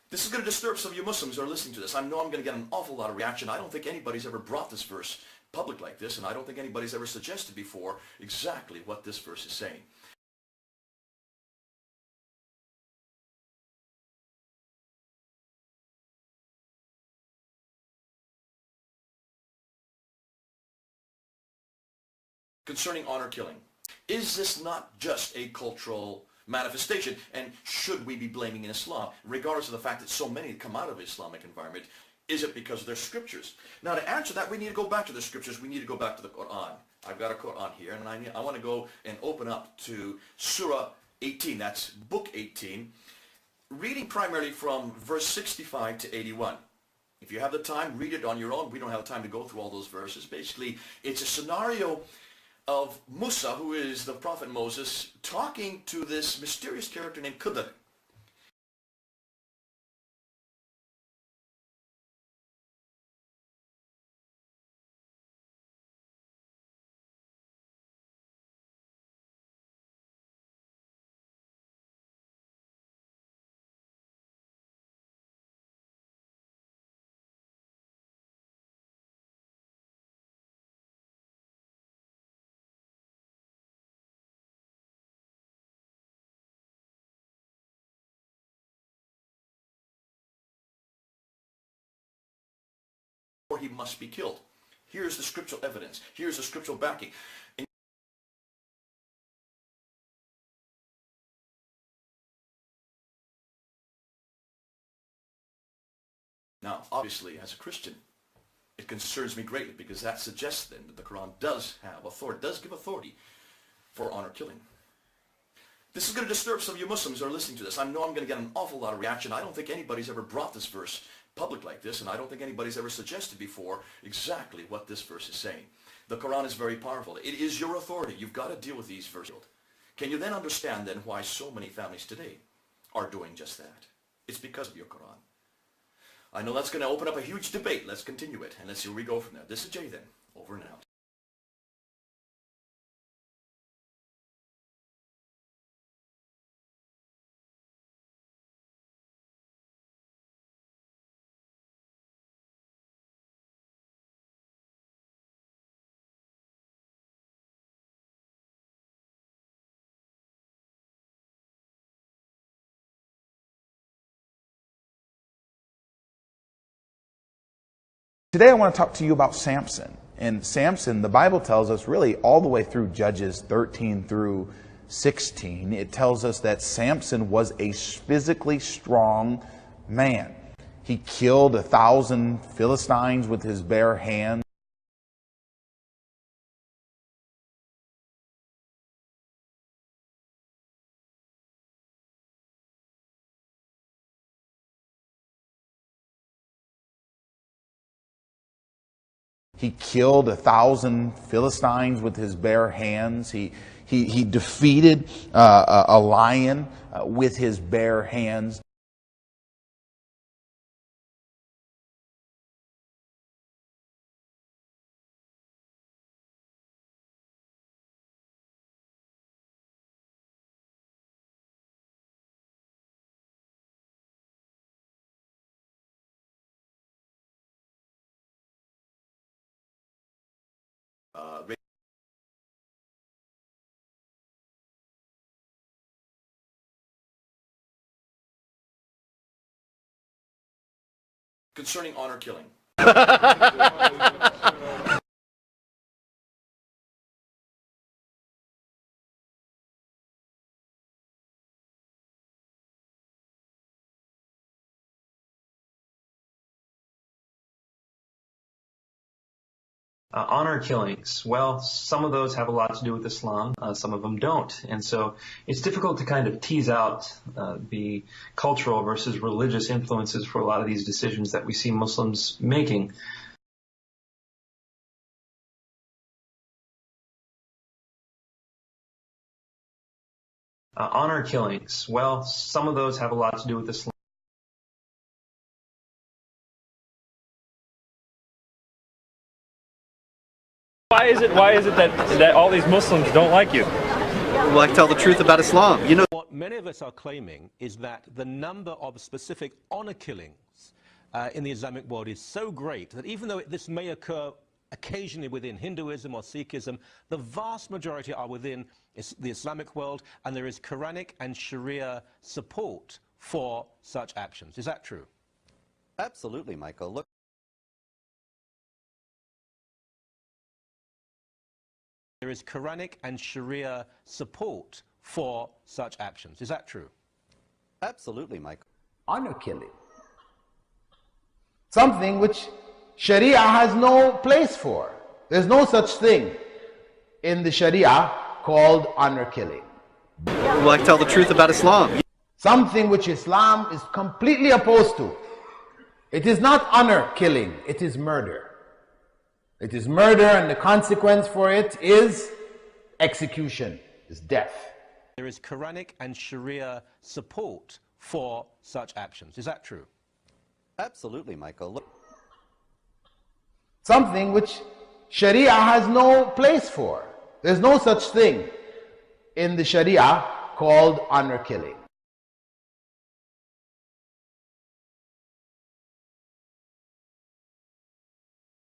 This is going to disturb some of you Muslims who are listening to this. I know I'm going to get an awful lot of reaction. I don't think anybody's ever brought this verse public like this, and I don't think anybody's ever suggested before exactly what this verse is saying. Concerning honor killing, is this not just a cultural manifestation, and should we be blaming in Islam, regardless of the fact that so many come out of Islamic environment? Is it because of their scriptures? Now, to answer that, we need to go back to the scriptures. We need to go back to the Quran. I've got a Quran here, and I want to go and open up to Surah 18. That's book 18, reading primarily from verse 65 to 81. If you have the time, read it on your own. We don't have time to go through all those verses. Basically, it's a scenario of Musa, who is the prophet Moses, talking to this mysterious character named Khidr. Or he must be killed. Here's the scriptural evidence. Here's the scriptural backing. Now, obviously, as a Christian, it concerns me greatly, because that suggests then that the Quran does have authority, does give authority for honor killing. This is going to disturb some of you Muslims who are listening to this. I know I'm going to get an awful lot of reaction. I don't think anybody's ever brought this verse public like this, and I don't think anybody's ever suggested before exactly what this verse is saying. The Quran is very powerful. It is your authority. You've got to deal with these verses. Can you then understand then why so many families today are doing just that? It's because of your Quran. I know that's going to open up a huge debate. Let's continue it, and let's see where we go from there. This is Jay then, over and out. Today I want to talk to you about Samson. And Samson, the Bible tells us really all the way through Judges 13 through 16, it tells us that Samson was a physically strong man. He killed 1,000 Philistines with his bare hands. He killed 1,000 Philistines with his bare hands. He defeated a lion with his bare hands. Concerning honor killing. Honor killings, well, some of those have a lot to do with Islam, some of them don't. And so it's difficult to kind of tease out the cultural versus religious influences for a lot of these decisions that we see Muslims making. Honor killings, well, some of those have a lot to do with Islam. Why is it that all these Muslims don't like you? Well, I tell the truth about Islam. You know, What many of us are claiming is that the number of specific honor killings in the Islamic world is so great that even though this may occur occasionally within Hinduism or Sikhism, the vast majority are within the Islamic world, and there is Quranic and Sharia support for such actions. Is that true? absolutely, Michael. Look. There is Quranic and Sharia support for such actions. Is that true? Absolutely, Michael. Honor killing. Something which Sharia has no place for. There's no such thing in the Sharia called honor killing. Well, I tell the truth about Islam. Something which Islam is completely opposed to. It is not honor killing, it is murder. It is murder, and the consequence for it is execution, is death. There is Quranic and Sharia support for such actions. Is that true? Absolutely, Michael. Look. Something which Sharia has no place for. There's no such thing in the Sharia called honor killing.